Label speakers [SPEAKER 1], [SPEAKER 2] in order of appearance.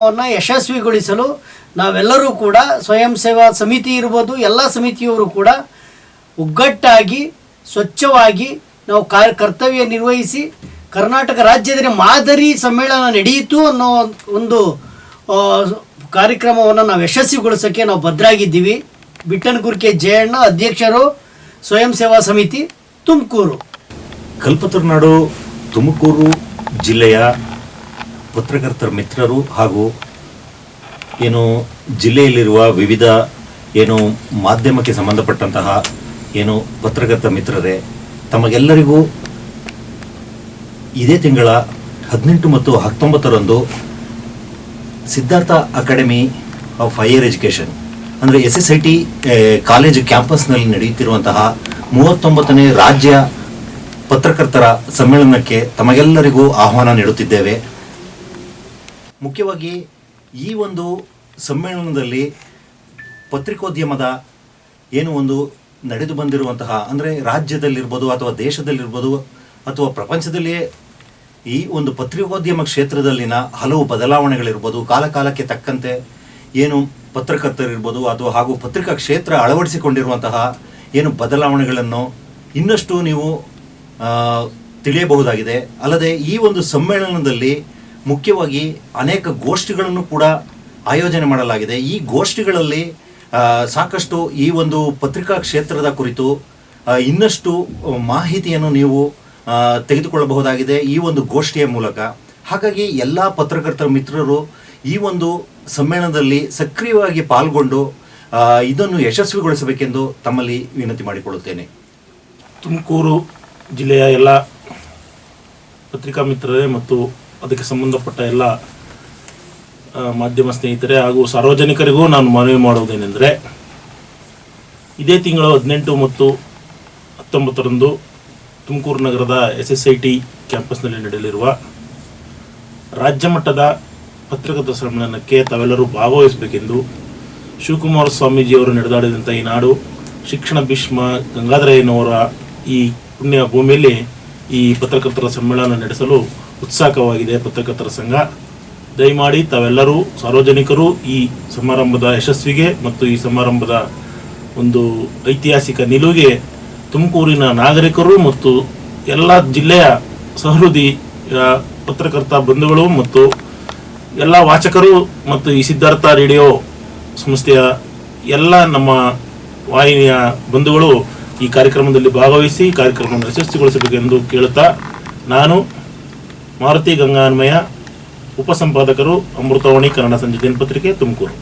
[SPEAKER 1] ಅವನ್ನು ಯಶಸ್ವಿಗೊಳಿಸಲು ನಾವೆಲ್ಲರೂ ಕೂಡ ಸ್ವಯಂ ಸೇವಾ ಸಮಿತಿ ಇರ್ಬೋದು, ಎಲ್ಲ ಸಮಿತಿಯವರು ಕೂಡ ಒಗ್ಗಟ್ಟಾಗಿ ಸ್ವಚ್ಛವಾಗಿ ನಾವು ಕರ್ತವ್ಯ ನಿರ್ವಹಿಸಿ ಕರ್ನಾಟಕ ರಾಜ್ಯದಲ್ಲಿ ಮಾದರಿ ಸಮ್ಮೇಳನ ನಡೆಯಿತು ಅನ್ನೋ ಒಂದು ಕಾರ್ಯಕ್ರಮವನ್ನು ನಾವು ಯಶಸ್ವಿಗೊಳಿಸೋಕ್ಕೆ ನಾವು ಬದ್ಧರಾಗಿದ್ದೀವಿ. ಬಿಟ್ಟನಕುರ್ಕೆ ಜಯಣ್ಣ, ಅಧ್ಯಕ್ಷರು, ಸ್ವಯಂ ಸೇವಾ ಸಮಿತಿ, ತುಮಕೂರು.
[SPEAKER 2] ಕಲ್ಪತರುನಾಡು ತುಮಕೂರು ಜಿಲ್ಲೆಯ ಪತ್ರಕರ್ತರ ಮಿತ್ರರು ಹಾಗೂ ಏನು ಜಿಲ್ಲೆಯಲ್ಲಿರುವ ವಿವಿಧ ಏನು ಮಾಧ್ಯಮಕ್ಕೆ ಸಂಬಂಧಪಟ್ಟಂತಹ ಏನು ಪತ್ರಕರ್ತ ಮಿತ್ರರೇ, ತಮಗೆಲ್ಲರಿಗೂ ಇದೇ ತಿಂಗಳ 18 ಮತ್ತು 19ರಂದು Siddhartha academy of higher education ಅಂದರೆ SSIT ಕಾಲೇಜು ಕ್ಯಾಂಪಸ್ನಲ್ಲಿ ನಡೆಯುತ್ತಿರುವಂತಹ 39ನೇ ರಾಜ್ಯ ಪತ್ರಕರ್ತರ ಸಮ್ಮೇಳನಕ್ಕೆ ತಮಗೆಲ್ಲರಿಗೂ ಆಹ್ವಾನ ನೀಡುತ್ತಿದ್ದೇವೆ. ಮುಖ್ಯವಾಗಿ ಈ ಒಂದು ಸಮ್ಮೇಳನದಲ್ಲಿ ಪತ್ರಿಕೋದ್ಯಮದ ಏನು ಒಂದು ನಡೆದು ಬಂದಿರುವಂತಹ ಅಂದರೆ ರಾಜ್ಯದಲ್ಲಿರ್ಬೋದು ಅಥವಾ ದೇಶದಲ್ಲಿರ್ಬೋದು ಅಥವಾ ಪ್ರಪಂಚದಲ್ಲಿಯೇ ಈ ಒಂದು ಪತ್ರಿಕೋದ್ಯಮ ಕ್ಷೇತ್ರದಲ್ಲಿನ ಹಲವು ಬದಲಾವಣೆಗಳಿರ್ಬೋದು, ಕಾಲಕ್ಕೆ ತಕ್ಕಂತೆ ಏನು ಪತ್ರಕರ್ತರಿರ್ಬೋದು ಅಥವಾ ಹಾಗೂ ಪತ್ರಿಕಾ ಕ್ಷೇತ್ರ ಅಳವಡಿಸಿಕೊಂಡಿರುವಂತಹ ಏನು ಬದಲಾವಣೆಗಳನ್ನು ಇನ್ನಷ್ಟು ನೀವು ತಿಳಿಯಬಹುದಾಗಿದೆ. ಅಲ್ಲದೆ ಈ ಒಂದು ಸಮ್ಮೇಳನದಲ್ಲಿ ಮುಖ್ಯವಾಗಿ ಅನೇಕ ಗೋಷ್ಠಿಗಳನ್ನು ಕೂಡ ಆಯೋಜನೆ ಮಾಡಲಾಗಿದೆ. ಈ ಗೋಷ್ಠಿಗಳಲ್ಲಿ ಸಾಕಷ್ಟು ಈ ಒಂದು ಪತ್ರಿಕಾ ಕ್ಷೇತ್ರದ ಕುರಿತು ಇನ್ನಷ್ಟು ಮಾಹಿತಿಯನ್ನು ನೀವು ತೆಗೆದುಕೊಳ್ಳಬಹುದಾಗಿದೆ ಈ ಒಂದು ಗೋಷ್ಠಿಯ ಮೂಲಕ. ಹಾಗಾಗಿ ಎಲ್ಲ ಪತ್ರಕರ್ತರ ಮಿತ್ರರು ಈ ಒಂದು ಸಮ್ಮೇಳನದಲ್ಲಿ ಸಕ್ರಿಯವಾಗಿ ಪಾಲ್ಗೊಂಡು ಇದನ್ನು ಯಶಸ್ವಿಗೊಳಿಸಬೇಕೆಂದು ತಮ್ಮಲ್ಲಿ ವಿನಂತಿ ಮಾಡಿಕೊಳ್ಳುತ್ತೇನೆ.
[SPEAKER 3] ತುಮಕೂರು ಜಿಲ್ಲೆಯ ಎಲ್ಲ ಪತ್ರಿಕಾ ಮಿತ್ರರೇ ಮತ್ತು ಅದಕ್ಕೆ ಸಂಬಂಧಪಟ್ಟ ಎಲ್ಲ ಮಾಧ್ಯಮ ಸ್ನೇಹಿತರೆ ಹಾಗೂ ಸಾರ್ವಜನಿಕರಿಗೂ ನಾನು ಮನವಿ ಮಾಡುವುದೇನೆಂದರೆ, ಇದೇ ತಿಂಗಳು 18 ಮತ್ತು 19ರಂದು ತುಮಕೂರು ನಗರದ SSIT ಕ್ಯಾಂಪಸ್ನಲ್ಲಿ ನಡೆಯಲಿರುವ ರಾಜ್ಯ ಮಟ್ಟದ ಪತ್ರಕರ್ತರ ಸಮ್ಮೇಳನಕ್ಕೆ ತಾವೆಲ್ಲರೂ ಭಾಗವಹಿಸಬೇಕೆಂದು ಶಿವಕುಮಾರ ಸ್ವಾಮೀಜಿಯವರು ನಡೆದಾಡಿದಂಥ ಈ ನಾಡು, ಶಿಕ್ಷಣ ಭೀಷ್ಮ ಗಂಗಾಧರಯ್ಯನವರ ಈ ಪುಣ್ಯ ಭೂಮಿಯಲ್ಲಿ ಈ ಪತ್ರಕರ್ತರ ಸಮ್ಮೇಳನ ನಡೆಸಲು ಉತ್ಸುಕವಾಗಿದೆ ಪತ್ರಕರ್ತರ ಸಂಘ. ದಯಮಾಡಿ ತಾವೆಲ್ಲರೂ ಸಾರ್ವಜನಿಕರು ಈ ಸಮಾರಂಭದ ಯಶಸ್ವಿಗೆ ಮತ್ತು ಈ ಸಮಾರಂಭದ ಒಂದು ಐತಿಹಾಸಿಕ ನಿಲುವಿಗೆ ತುಮಕೂರಿನ ನಾಗರಿಕರು ಮತ್ತು ಎಲ್ಲ ಜಿಲ್ಲೆಯ ಸಹೃದಯ ಪತ್ರಕರ್ತ ಬಂಧುಗಳು ಮತ್ತು ಎಲ್ಲ ವಾಚಕರು ಮತ್ತು ಈ ಸಿದ್ಧಾರ್ಥ ರೇಡಿಯೋ ಸಂಸ್ಥೆಯ ಎಲ್ಲ ನಮ್ಮ ವಾಹಿನಿಯ ಬಂಧುಗಳು ಈ ಕಾರ್ಯಕ್ರಮದಲ್ಲಿ ಭಾಗವಹಿಸಿ ಕಾರ್ಯಕ್ರಮವನ್ನು ಯಶಸ್ವಿಗೊಳಿಸಬೇಕೆಂದು ಕೇಳುತ್ತಾ, ನಾನು ಮಾರುತಿ ಗಂಗಾನ್ಮಯ, ಉಪಸಂಪಾದಕರು, ಅಮೃತವಾಣಿ ಕನ್ನಡ ಸಂಜೆ ದಿನಪತ್ರಿಕೆ, ತುಮಕೂರು.